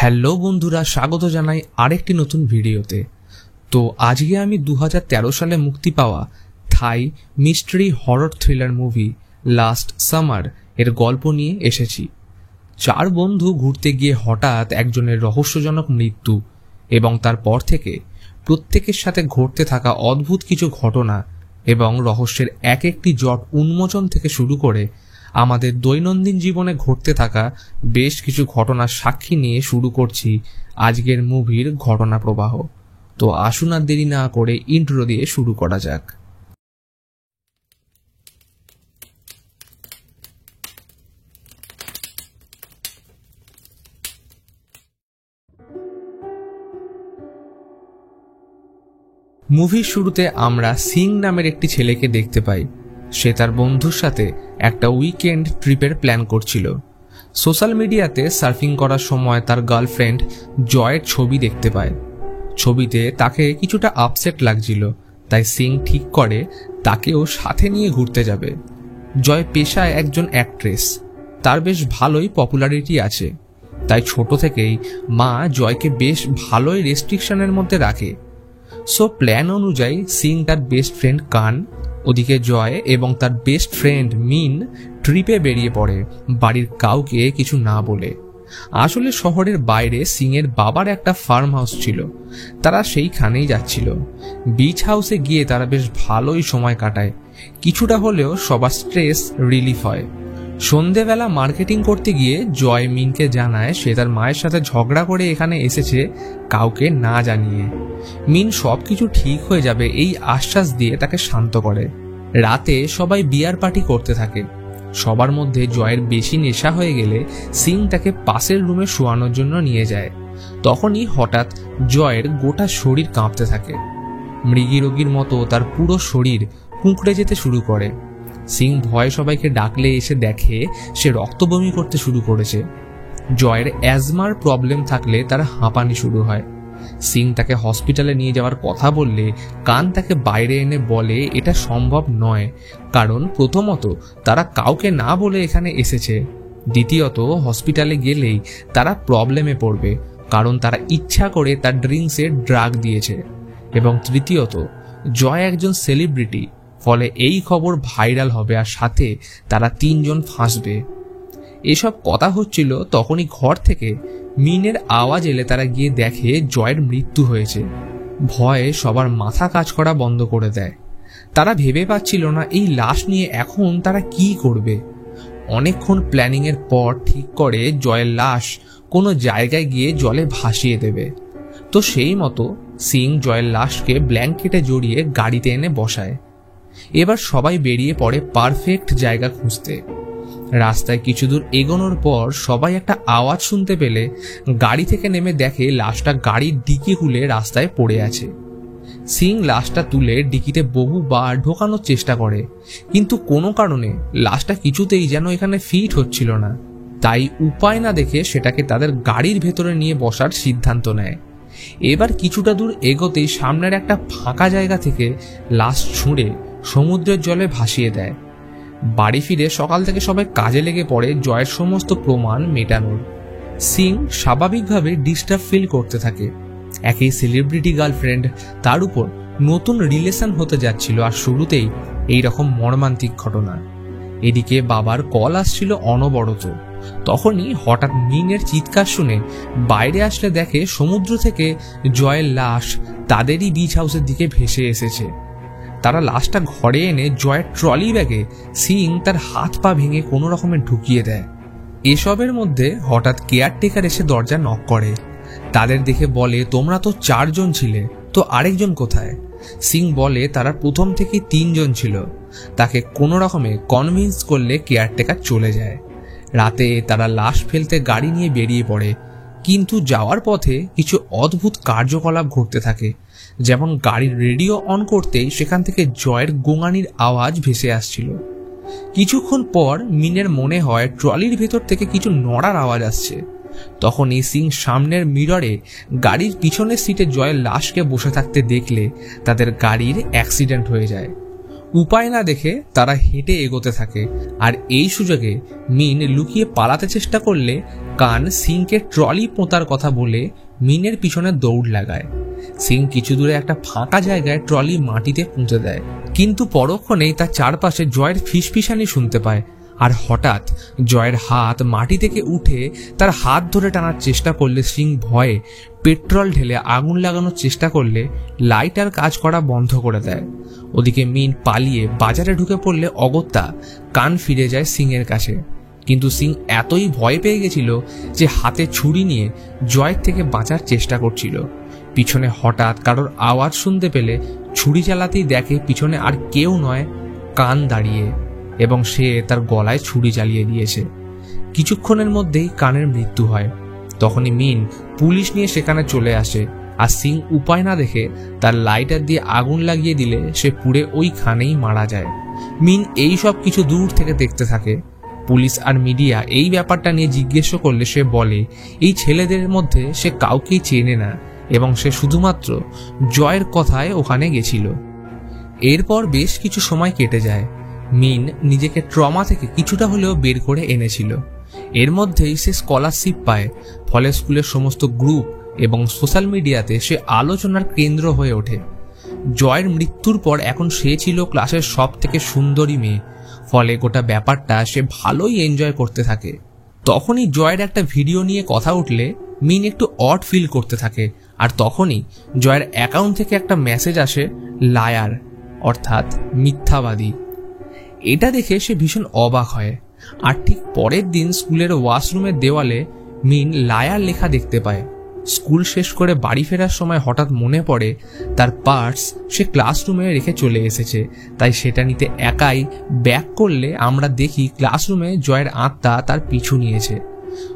Hello বন্ধুরা, স্বাগত জানাই আরেকটি নতুন ভিডিওতে। তো আজকে আমি 2013 সালে মুক্তি পাওয়া Thai mystery horror thriller movie last summer এর গল্প নিয়ে এসেছি। 4 বন্ধু ঘুরতে গিয়ে হঠাৎ একজনের রহস্যজনক মৃত্যু এবং তারপর থেকে প্রত্যেকের সাথে ঘটতে থাকা অদ্ভুত কিছু ঘটনা এবং রহস্যের এক একটি জট উন্মোচন থেকে শুরু করে আমাদের দৈনন্দিন জীবনে ঘটতে থাকা বেশ কিছু ঘটনার সাক্ষী নিয়ে শুরু করছি আজকের মুভির ঘটনা প্রবাহ। তো আসুন আর দেরি না করে ইন্ট্রো দিয়ে শুরু করা যাক। মুভির শুরুতে আমরা সিং নামের একটি ছেলেকে দেখতে পাই। সে তার বন্ধুর সাথে একটা উইকেন্ড ট্রিপের প্ল্যান করছিল। সোশ্যাল মিডিয়াতে সার্ফিং করার সময় তার গার্লফ্রেন্ড জয়ের ছবি দেখতে পায়। ছবিতে তাকে কিছুটা আপসেট লাগছিল, তাই সিং ঠিক করে তাকেও সাথে নিয়ে ঘুরতে যাবে। জয় পেশায় একজন অ্যাক্ট্রেস, তার বেশ ভালোই পপুলারিটি আছে, তাই ছোট থেকেই মা জয়কে বেশ ভালোই রেস্ট্রিকশনের মধ্যে রাখে। সো প্ল্যান অনুযায়ী সিং তার বেস্ট ফ্রেন্ড কান, ওদিকে জয় এবং তার বেস্ট ফ্রেন্ড মিন ট্রিপে বেরিয়ে পড়ে বাড়ির কাউকে কিছু না বলে। আসলে শহরের বাইরে সিং এর বাবার একটা ফার্ম হাউস ছিল, তারা সেইখানেই যাচ্ছিল। বিচ হাউসে গিয়ে তারা বেশ ভালোই সময় কাটায়, কিছুটা হলেও সবার স্ট্রেস রিলিফ হয়। সন্ধেবেলা মার্কেটিং করতে গিয়ে জয় মিনকে জানায় সে তার মায়ের সাথে ঝগড়া করে এখানে এসেছে কাউকে না জানিয়ে। মিন সবকিছু ঠিক হয়ে যাবে এই আশ্বাস দিয়ে তাকে শান্ত করে। রাতে সবাই বিয়ার পার্টি করতে থাকে। সবার মধ্যে জয়ের বেশি নেশা হয়ে গেলে সিং তাকে পাশের রুমে শোয়ানোর জন্য নিয়ে যায়। তখনই হঠাৎ জয়ের গোটা শরীর কাঁপতে থাকে, মৃগী রোগীর মতো তার পুরো শরীর কুঁকড়ে যেতে শুরু করে। সিং ভয়ে সবাইকে ডাকলে এসে দেখে সে রক্ত বমি করতে শুরু করেছে। জয়ের অ্যাজমার প্রবলেম থাকলে তার হাঁপানি শুরু হয়। সিং তাকে হসপিটালে নিয়ে যাওয়ার কথা বললে কান তাকে বাইরে এনে বলে এটা সম্ভব নয়, কারণ প্রথমত তারা কাউকে না বলে এখানে এসেছে, দ্বিতীয়ত হসপিটালে গেলেই তারা প্রবলেমে পড়বে কারণ তারা ইচ্ছা করে তার ড্রিঙ্কসে ড্রাগ দিয়েছে, এবং তৃতীয়ত জয় একজন সেলিব্রিটি, ফলে এই খবর ভাইরাল হবে আর সাথে তারা 3 জন ফাঁসবে। এসব কথা হচ্ছিল তখনই ঘর থেকে মিনের আওয়াজ এলে তারা গিয়ে দেখে জয়ের মৃত্যু হয়েছে। ভয়ে সবার মাথা কাজ করা বন্ধ করে দেয়। তারা ভেবে পাচ্ছিল না এই লাশ নিয়ে এখন তারা কি করবে। অনেকক্ষণ প্ল্যানিং এর পর ঠিক করে জয়ের লাশ কোনো জায়গায় গিয়ে জলে ভাসিয়ে দেবে। তো সেই মতো সিং জয়ের লাশকে ব্ল্যাঙ্কেটে জড়িয়ে গাড়িতে এনে বসায়। এবার সবাই বেরিয়ে পড়ে পারফেক্ট জায়গা খুঁজতে। রাস্তায় কিছু দূর এগোনোর পর সবাই একটা আওয়াজ শুনতে পেলে গাড়ি থেকে নেমে দেখে লাশটা গাড়ির ডিকি খুলে রাস্তায় পড়ে আছে। সিং লাশটা তুলে ডিকিতে বহুবার ঢোকানোর চেষ্টা করে, কিন্তু কোনো কারণে লাশটা কিছুতেই যেন এখানে ফিট হচ্ছিল না। তাই উপায় না দেখে সেটাকে তাদের গাড়ির ভেতরে নিয়ে বসার সিদ্ধান্ত নেয়। এবার কিছুটা দূর এগোতেই সামনের একটা ফাঁকা জায়গা থেকে লাশ ছুঁড়ে সমুদ্রের জলে ভাসিয়ে দেয়। বাড়ি ফিরে সকাল থেকে সবাই কাজে লেগে পড়ে জয়ের সমস্ত প্রমাণ মেটানোর। সিং স্বাভাবিকভাবে ডিস্টার্ব ফিল করতে থাকে। একই সেলিব্রিটি গার্লফ্রেন্ড, তার উপর নতুন রিলেশন হতে যাচ্ছিল, আর শুরুতেই এইরকম মর্মান্তিক ঘটনা। এদিকে বাবার কল আসছিল অনবরত। তখনই হঠাৎ মিনের চিৎকার শুনে বাইরে আসলে দেখে সমুদ্র থেকে জয়ের লাশ তাদেরই বিচ হাউসের দিকে ভেসে এসেছে। তারা লাশটা ঘরে এনে জয়ের ট্রলি ব্যাগে সিং তার হাত পা ভেঙে কোনো রকমে ঢুকিয়ে দেয়। এসবের মধ্যে হঠাৎ কেয়ারটেকার এসে দরজা নক করে। তাদের দেখে বলে তোমরা তো 4 জন ছিলে, তো আরেকজন কোথায়? সিং বলে তারা প্রথম থেকেই 3 জন ছিল। তাকে কোনো রকমে কনভিন্স করলে কেয়ারটেকার চলে যায়। রাতে তারা লাশ ফেলতে গাড়ি নিয়ে বেরিয়ে পড়ে, কিন্তু যাওয়ার পথে কিছু অদ্ভুত কার্যকলাপ ঘটতে থাকে। যেমন গাড়ির রেডিও অন করতেই সেখান থেকে জয়ের গোঙানির আওয়াজ ভেসে আসছিল। কিছুক্ষণ পর মিনের মনে হয় ট্রলির ভেতর থেকে কিছু নড়ার আওয়াজ আসছে। তখনই সিং সামনের মিররে গাড়ির পিছনের সিটে জয়ের লাশকে বসে থাকতে দেখলে তাদের গাড়ির অ্যাক্সিডেন্ট হয়ে যায়। উপায় না দেখে তারা হেঁটে এগোতে থাকে, আর এই সুযোগে মিন লুকিয়ে পালাতে চেষ্টা করলে কান সিংকে ট্রলি পোঁতার কথা বলে মিনের পিছনে দৌড় লাগায়। সিং কিছু দূরে একটা ফাঁকা জায়গায় ট্রলি মাটিতে পুঁতে দেয়, কিন্তু পরক্ষণেই তার চারপাশে জয়ের ফিসফিসানি শুনতে পায়। আর হঠাৎ জয়ের হাত মাটি থেকে উঠে তার হাত ধরে টানার চেষ্টা করলে সিং ভয়ে পেট্রোল ঢেলে আগুন লাগানোর চেষ্টা করলে লাইটার কাজ করা বন্ধ করে দেয়। ওদিকে মিন পালিয়ে বাজারে ঢুকে পড়লে অগত্যা কান ফিরে যায় সিংয়ের কাছে, কিন্তু সিং এতই ভয় পেয়ে গেছিল যে হাতে ছুরি নিয়ে জয়ের থেকে বাঁচার চেষ্টা করছিল। পিছনে হঠাৎ কারোর আওয়াজ শুনতে পেলে ছুরি চালাতেই দেখে পিছনে আর কেউ নয়, কান দাঁড়িয়ে, এবং সে তার গলায় ছুরি চালিয়ে দিয়েছে। কিছুক্ষণের মধ্যেই কানের মৃত্যু হয়। তখনই মিন পুলিশ নিয়ে সেখানে চলে আসে, আর সিং উপায় না দেখে তার লাইটার দিয়ে আগুন লাগিয়ে দিলে সে পুড়ে ওইখানেই মারা যায়। মিন এই সব কিছু দূর থেকে দেখতে থাকে। পুলিশ আর মিডিয়া এই ব্যাপারটা নিয়ে জিজ্ঞেস করলে সে বলে এই ছেলেদের মধ্যে সে কাউকেই চেনে না এবং সে শুধুমাত্র জয়ের কথায় ওখানে গেছিল। এরপর বেশ কিছু সময় কেটে যায়। মিন নিজেকে ট্রমা থেকে কিছুটা হলেও বের করে এনেছিল। এর মধ্যেই সে স্কলারশিপ পায়, ফলে স্কুলের সমস্ত গ্রুপ এবং সোশ্যাল মিডিয়াতে সে আলোচনার কেন্দ্র হয়ে ওঠে। জয়ের মৃত্যুর পর এখন সে ছিল ক্লাসের সব থেকে সুন্দরী মেয়ে, ফলে গোটা ব্যাপারটা সে ভালোই এনজয় করতে থাকে। তখনই জয়ের একটা ভিডিও নিয়ে কথা উঠলে মিন একটু অড ফিল করতে থাকে, আর তখনই জয়ের অ্যাকাউন্ট থেকে একটা মেসেজ আসে, লায়ার অর্থাৎ মিথ্যাবাদী। এটা দেখে সে ভীষণ অবাক হয়, আর ঠিক পরের দিন স্কুলের ওয়াশরুমের দেওয়ালে মিন লায়ার লেখা দেখতে পায়। স্কুল শেষ করে বাড়ি ফেরার সময় হঠাৎ মনে পড়ে তার পার্স সে ক্লাসরুমে রেখে চলে এসেছে, তাই সেটা নিতে একাই ব্যাক করলে আমরা দেখি ক্লাসরুমে জয়ের আত্মা তার পিছু নিয়েছে।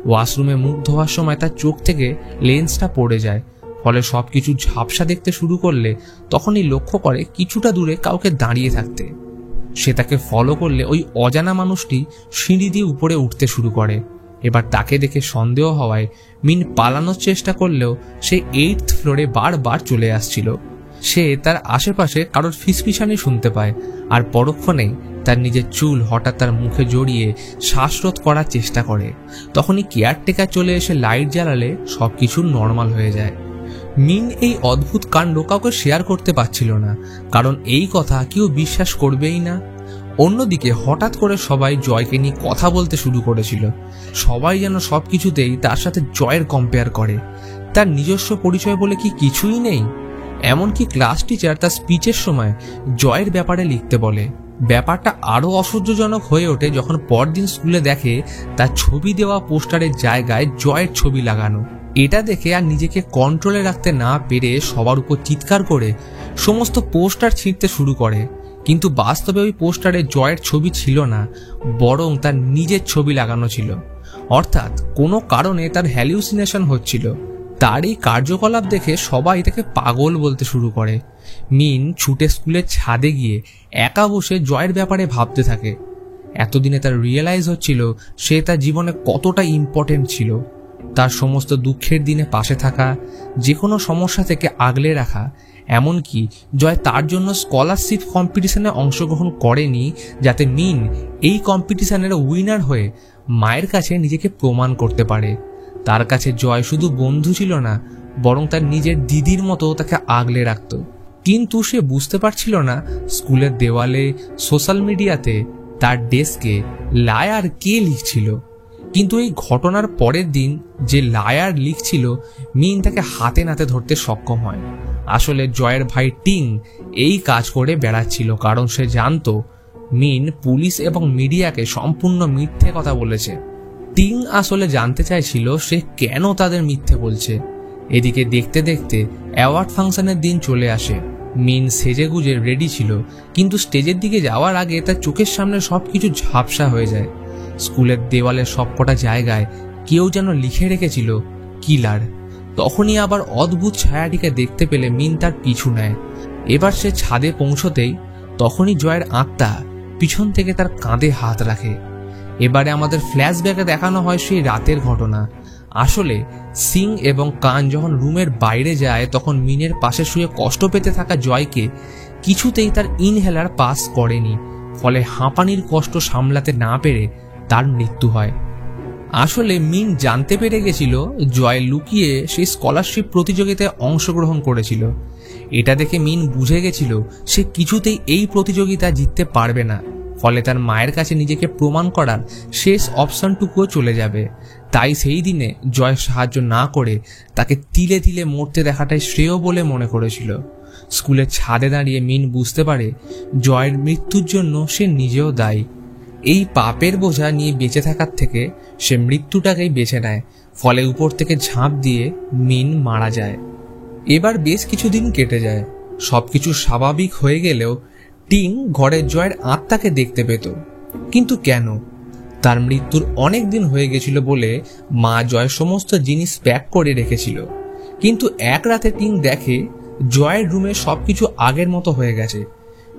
ওয়াশরুমে মুখ ধোয়ার সময় তার চোখ থেকে লেন্সটা পড়ে যায়, ফলে সবকিছু ঝাপসা দেখতে শুরু করলে তখনই লক্ষ্য করে কিছুটা দূরে কাউকে দাঁড়িয়ে থাকতে। সে তাকে ফলো করলে ওই অজানা মানুষটি সিঁড়ি দিয়ে উপরে উঠতে শুরু করে। এবার তাকে দেখে সন্দেহ হওয়ায় মিন পালানোর চেষ্টা করলেও সে 8th ফ্লোরে বারবার চলে আসছিল। সে তার আশেপাশে কারোর ফিসফিসানি শুনতে পায়, আর পরক্ষণেই তার নিজের চুল হঠাৎ তার মুখে জড়িয়ে শ্বাসরোধ করার চেষ্টা করে। তখনই কেয়ারটেকার চলে এসে লাইট জ্বালালে সবকিছু নর্মাল হয়ে যায়। মিন এই অদ্ভুত কাণ্ড কাউকে শেয়ার করতে পারছিল না, কারণ এই কথা কেউ বিশ্বাস করবেই না। অন্যদিকে হঠাৎ করে সবাই জয়কে নিয়ে কথা বলতে শুরু করেছিল। সবাই যেন সবকিছুতেই তার সাথে জয়ের কম্পেয়ার করে। তার নিজস্ব পরিচয় বলে কি কিছুই নেই? এমনকি ক্লাস টিচার তার স্পিচের সময় জয়ের ব্যাপারে লিখতে বলে। ব্যাপারটা আরও অসহ্যজনক হয়ে ওঠে যখন পরদিন স্কুলে দেখে তার ছবি দেওয়া পোস্টারের জায়গায় জয়ের ছবি লাগানো। এটা দেখে আর নিজেকে কন্ট্রোলে রাখতে না পেরে সবার উপর চিৎকার করে সমস্ত পোস্টার ছিঁড়তে শুরু করে, কিন্তু বাস্তবে ওই পোস্টারে জয়ের ছবি ছিল না, বরং তার নিজের ছবি লাগানো ছিল। অর্থাৎ কোনো কারণে তার হ্যালিউসিনেশন হচ্ছিল। তার এই কার্যকলাপ দেখে সবাই তাকে পাগল বলতে শুরু করে। মিন ছুটে স্কুলের ছাদে গিয়ে একা বসে জয়ের ব্যাপারে ভাবতে থাকে। এতদিনে তার রিয়েলাইজ হচ্ছিল সে তার জীবনে কতটা ইম্পর্টেন্ট ছিল। তার সমস্ত দুঃখের দিনে পাশে থাকা, যে কোনো সমস্যা থেকে আগলে রাখা, এমনকি জয় তার জন্য স্কলারশিপ কম্পিটিশনে অংশগ্রহণ করেনি যাতে মিন এই কম্পিটিশনের উইনার হয়ে মায়ের কাছে নিজেকে প্রমাণ করতে পারে। তার কাছে জয় শুধু বন্ধু ছিল না, বরং তার নিজের দিদির মতো তাকে আগলে রাখত। কিন্তু সে বুঝতে পারছিল না স্কুলের দেওয়ালে, সোশ্যাল মিডিয়াতে, তার ডেস্কে লায়ার কে লিখছিল। কিন্তু এই ঘটনার পরের দিন যে লায়ার লিখছিল, মিন তাকে হাতে নাতে ধরতে সক্ষম হয়। আসলে জয়ের ভাই টিং এই কাজ করে বেড়াচ্ছিল, কারণ সে জানতো মিন পুলিশ এবং মিডিয়াকে সম্পূর্ণ মিথ্যে কথা বলেছে। টিং আসলে জানতে চাইছিল সে কেন তাদের মিথ্যে বলছে। এদিকে দেখতে দেখতে অ্যাওয়ার্ড ফাংশনের দিন চলে আসে। মিন সেজেগুজে রেডি ছিল, কিন্তু স্টেজের দিকে যাওয়ার আগে তার চোখের সামনে সবকিছু ঝাপসা হয়ে যায়। স্কুলের দেওয়ালের সবকটা জায়গায় কেউ যেন লিখে রেখেছিল কিলার। তখনই আবার অদ্ভুত ছায়াটিকে দেখতে পেলে মিন তার পিছু নেয়। এবার সে ছাদে পৌঁছতেই তখনই জয়ের আত্মা পিছন থেকে তার কাঁধে হাত রাখে। এবারে আমাদের ফ্ল্যাশব্যাকে দেখানো হয় সেই রাতের ঘটনা। আসলে সিং এবং কান যখন রুমের বাইরে যায় তখন মিনের পাশে শুয়ে কষ্ট পেতে থাকা জয়কে কিছুতেই তার ইনহেলার পাস করেনি, ফলে হাঁপানির কষ্ট সামলাতে না পেরে তার মৃত্যু হয়। আসলে মিন জানতে পেরে গেছিল জয় লুকিয়ে সেই স্কলারশিপ প্রতিযোগিতায় অংশগ্রহণ করেছিল। এটা দেখে মিন বুঝে গেছিল সে কিছুতেই এই প্রতিযোগিতা জিততে পারবে না, ফলে তার মায়ের কাছে নিজেকে প্রমাণ করার শেষ অপশনটুকুও চলে যাবে। তাই সেই দিনে জয় সাহায্য না করে তাকে তিলে তিলে মরতে দেখাটাই শ্রেয় বলে মনে করেছিল। স্কুলের ছাদে দাঁড়িয়ে মিন বুঝতে পারে জয়ের মৃত্যুর জন্য সে নিজেও দায়ী। এই পাপের বোঝা নিয়ে বেঁচে থাকার থেকে সে মৃত্যুটাকেই বেছে নেয়, ফলে উপর থেকে ঝাঁপ দিয়ে মিন মারা যায়। এবার বেশ কিছুদিন কেটে যায়। সবকিছু স্বাভাবিক হয়ে গেলেও টিং ঘরে জয়ের আত্মাকে দেখতে পেত। কিন্তু কেন? তার মৃত্যুর অনেক দিন হয়ে গেছিল বলে মা জয় সমস্ত জিনিস প্যাক করে রেখেছিল। কিন্তু এক রাতে টিং দেখে জয়ের রুমে সবকিছু আগের মতো হয়ে গেছে।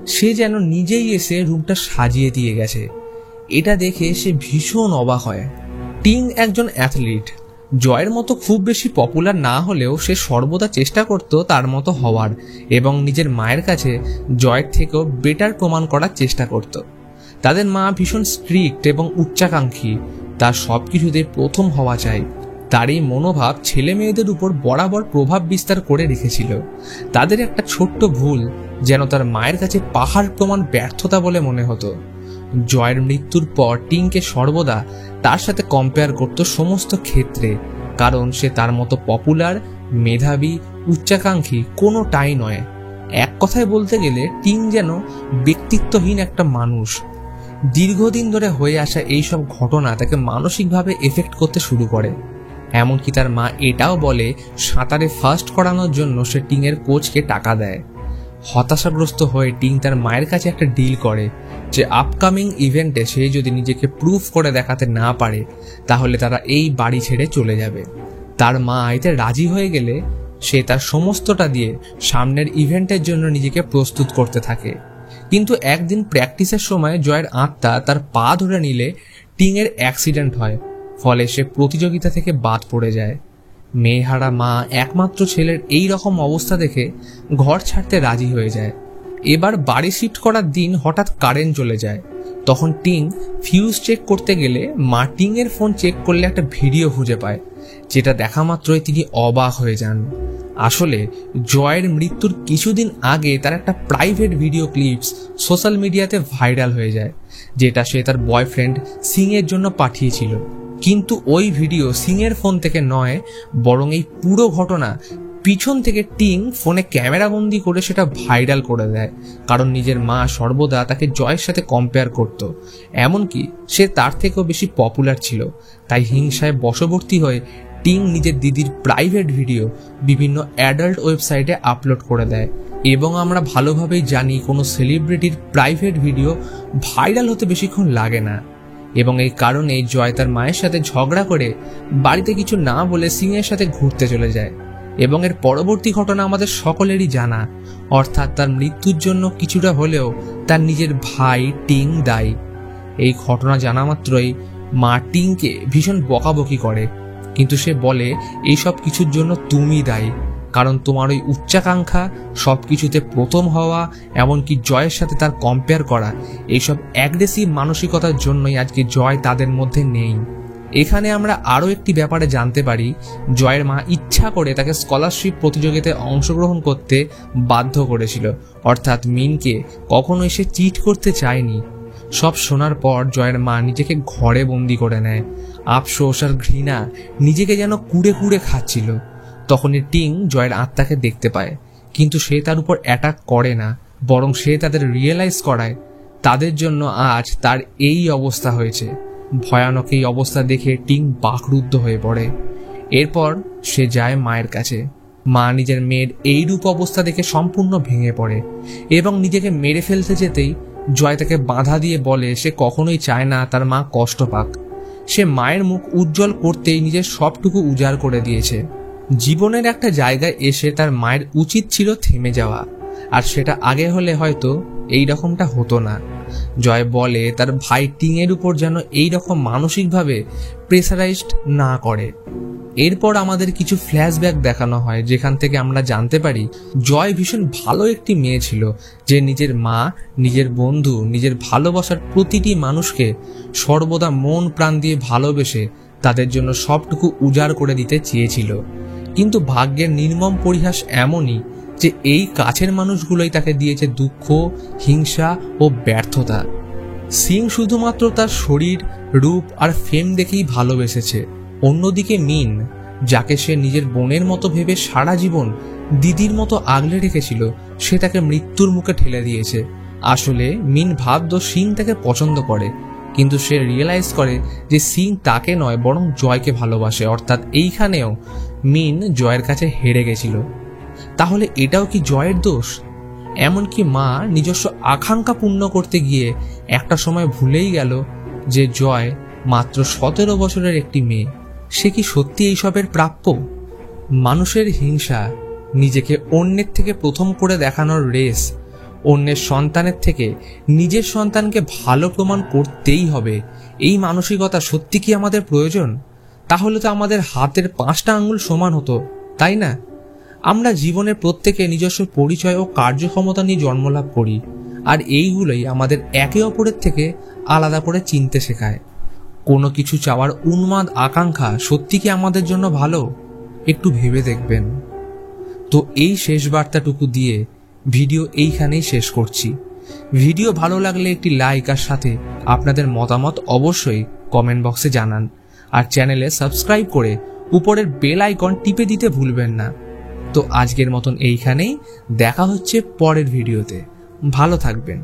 সে যেন নিজেই এসে রুমটা সাজিয়ে দিয়ে গেছে। এটা দেখে সে ভীষণ অবাক হয়। টিং একজন অ্যাথলিট, জয়ের মতো খুব বেশি পপুলার না হলেও সে সর্বদা চেষ্টা করত তার মতো হওয়ার এবং নিজের মায়ের কাছে জয়ের থেকেও বেটার প্রমাণ করার চেষ্টা করত। তাদের মা ভীষণ স্ট্রিক্ট এবং উচ্চাকাঙ্ক্ষী, তার সব কিছুতে প্রথম হওয়া চাই। তার এই মনোভাব ছেলে মেয়েদের উপর বরাবর প্রভাব বিস্তার করে রেখেছিল। তাদের একটা ছোট্ট ভুল যেন তার মায়ের কাছে পাহাড় প্রমাণ ব্যর্থতা বলে মনে হতো। জয়ের মৃত্যুর পর টিংকে সর্বদা তার সাথে কম্পেয়ার করত সমস্ত ক্ষেত্রে, কারণ সে তার মতো পপুলার, মেধাবী, উচ্চাকাঙ্ক্ষী কোনোটাই নয়। এক কথায় বলতে গেলে টিং যেন ব্যক্তিত্বহীন একটা মানুষ। দীর্ঘদিন ধরে হয়ে আসা এইসব ঘটনা তাকে মানসিকভাবে এফেক্ট করতে শুরু করে। এমনকি তার মা এটাও বলে সাঁতারে ফার্স্ট করানোর জন্য সে টিংয়ের কোচকে টাকা দেয়। হতাশাগ্রস্ত হয়ে টিং তার মায়ের কাছে একটা ডিল করে যে আপকামিং ইভেন্টে সে যদি নিজেকে প্রুফ করে দেখাতে না পারে তাহলে তারা এই বাড়ি ছেড়ে চলে যাবে। তার মা এতে রাজি হয়ে গেলে সে তার সমস্তটা দিয়ে সামনের ইভেন্টের জন্য নিজেকে প্রস্তুত করতে থাকে। কিন্তু একদিন প্র্যাকটিসের সময় জয়ের আত্মা তার পা ধরে নিলে টিংয়ের অ্যাক্সিডেন্ট হয়, ফলে সে প্রতিযোগিতা থেকে বাদ পড়ে যায়। মেয়েহারা মা একমাত্র ছেলের এই রকম অবস্থা দেখে ঘর ছাড়তে রাজি হয়ে যায়। এবার বাড়ি শিফট করার দিন হঠাৎ কারেন্ট চলে যায়। তখন টিং ফিউজ চেক করতে গেলে মা টিংয়ের ফোন চেক করলে একটা ভিডিও খুঁজে পায়, যেটা দেখা মাত্রই তিনি অবাক হয়ে যান। আসলে জয়ের মৃত্যুর কিছুদিন আগে তার একটা প্রাইভেট ভিডিও ক্লিপস সোশ্যাল মিডিয়াতে ভাইরাল হয়ে যায়, যেটা সে তার বয়ফ্রেন্ড সিংয়ের জন্য পাঠিয়েছিল। কিন্তু ওই ভিডিও সিংয়ের ফোন থেকে নয়, বরং এই পুরো ঘটনা পিছন থেকে টিং ফোনে ক্যামেরাবন্দি করে সেটা ভাইরাল করে দেয়, কারণ নিজের মা সর্বদা তাকে জয়ের সাথে কম্পেয়ার করত। এমনকি সে তার থেকেও বেশি পপুলার ছিল। তাই হিংসায় বশবর্তী হয়ে টিং নিজের দিদির প্রাইভেট ভিডিও বিভিন্ন অ্যাডাল্ট ওয়েবসাইটে আপলোড করে দেয়। এবং আমরা ভালোভাবেই জানি কোনো সেলিব্রিটির প্রাইভেট ভিডিও ভাইরাল হতে বেশিক্ষণ লাগে না। এবং এই কারণে জয় তার মায়ের সাথে ঝগড়া করে বাড়িতে কিছু না বলে সিংয়ের সাথে ঘুরতে চলে যায়। এবং এর পরবর্তী ঘটনা আমাদের সকলেরই জানা, অর্থাৎ তার মৃত্যুর জন্য কিছুটা হলেও তার নিজের ভাই টিং দায়ী। এই ঘটনা জানা মাত্রই মা টিংকে ভীষণ বকাবকি করে, কিন্তু সে বলে এইসব কিছুর জন্য তুমি দায়ী, কারণ তোমার ওই উচ্চাকাঙ্ক্ষা, সব কিছুতে প্রথম হওয়া, এমনকি জয়ের সাথে তার কম্পেয়ার করা, এইসব অ্যাগ্রেসিভ মানসিকতার জন্যই আজকে জয় তাদের মধ্যে নেই। এখানে আমরা আরও একটি ব্যাপারে জানতে পারি, জয়ের মা ইচ্ছা করে তাকে স্কলারশিপ প্রতিযোগিতায় অংশগ্রহণ করতে বাধ্য করেছিল, অর্থাৎ মিনকে কখনোই সে চিট করতে চায়নি। সব শোনার পর জয়ের মা নিজেকে ঘরে বন্দি করে নেয়। আফসোস আর ঘৃণা নিজেকে যেন কুড়ে কুড়ে খাচ্ছিল। তখনই টিং জয়ের আত্মাকে দেখতে পায়, কিন্তু সে তার উপর অ্যাটাক করে না, বরং সে তাদের রিয়েলাইজ করায় তাদের জন্য আজ তার এই অবস্থা হয়েছে। ভয়ানক এই অবস্থা দেখে টিং বাকরুদ্ধ হয়ে পড়ে। এরপর সে যায় মায়ের কাছে। মা নিজের মেয়ের এইরূপ অবস্থা দেখে সম্পূর্ণ ভেঙে পড়ে এবং নিজেকে মেরে ফেলতে যেতেই জয় তাকে বাধা দিয়ে বলে সে কখনোই চায় না তার মা কষ্ট পাক। সে মায়ের মুখ উজ্জ্বল করতেই নিজের সবটুকু উজাড় করে দিয়েছে। জীবনের একটা জায়গায় এসে তার মায়ের উচিত ছিল থেমে যাওয়া, আর সেটা আগে হলে হয়তো এই রকমটা হতো না। জয় বলে তার ভাই টিংয়ের উপর যেন এই রকম মানসিকভাবে প্রেসারাইজড না করে। এরপর আমাদের কিছু ফ্ল্যাশব্যাক দেখানো হয়, যেখান থেকে আমরা জানতে পারি জয় ভীষণ ভালো একটি মেয়ে ছিল, যে নিজের মা, নিজের বন্ধু, নিজের ভালোবাসার প্রতিটি মানুষকে সর্বদা মন প্রাণ দিয়ে ভালোবেসে তাদের জন্য সবটুকু উজাড় করে দিতে চেয়েছিল। কিন্তু ভাগ্যের নির্মম পরিহাস এমনই যে এই কাছের মানুষগুলোই তাকে দিয়েছে দুঃখ, হিংসা ও ব্যর্থতা। সিং শুধুমাত্র তার শরীর, রূপ আর ফেম দেখেই ভালোবেসেছে। অন্যদিকে মিন, যাকে সে নিজের বোনের মতো ভেবে সারা জীবন দিদির মতো আগলে রেখেছিল, সে তাকে মৃত্যুর মুখে ঠেলে দিয়েছে। আসলে মিন ভাবতো সিং তাকে পছন্দ করে, কিন্তু সে রিয়েলাইজ করে যে সিং তাকে নয় বরং জয়কে ভালোবাসে। অর্থাৎ এইখানেও মিন জয়ের কাছে হেরে গেছিল। তাহলে এটাও কি জয়ের দোষ? এমনকি মা নিজস্ব আকাঙ্ক্ষা পূর্ণ করতে গিয়ে একটা সময় ভুলেই গেল যে জয় মাত্র 17 বছরের একটি মেয়ে। সে কি সত্যি এইসবের প্রাপ্য? মানুষের হিংসা, নিজেকে অন্যের থেকে প্রথম করে দেখানোর রেস, অন্যের সন্তানের থেকে নিজের সন্তানকে ভালো প্রমাণ করতেই হবে, এই মানসিকতা সত্যি কি আমাদের প্রয়োজন? তাহলে তো আমাদের হাতের 5টা আঙ্গুল সমান হতো, তাই না? আমরা জীবনের প্রত্যেকে নিজস্ব পরিচয় ও কার্যক্ষমতা নিয়ে জন্মলাভ করি, আর এইগুলোই আমাদের একে অপরের থেকে আলাদা করে চিনতে শেখায়। কোনো কিছু চাওয়ার উন্মাদ আকাঙ্ক্ষা সত্যি কি আমাদের জন্য ভালো? একটু ভেবে দেখবেন। তো এই শেষ বার্তাটুকু দিয়ে ভিডিও এইখানেই শেষ করছি। ভিডিও ভালো লাগলে একটি লাইক আর সাথে আপনাদের মতামত অবশ্যই কমেন্ট বক্সে জানান। আর চ্যানেলে সাবস্ক্রাইব করে উপরের বেল আইকন টিপে দিতে ভুলবেন না। তো আজকের মতন এইখানেই, দেখা হচ্ছে পরের ভিডিওতে। ভালো থাকবেন।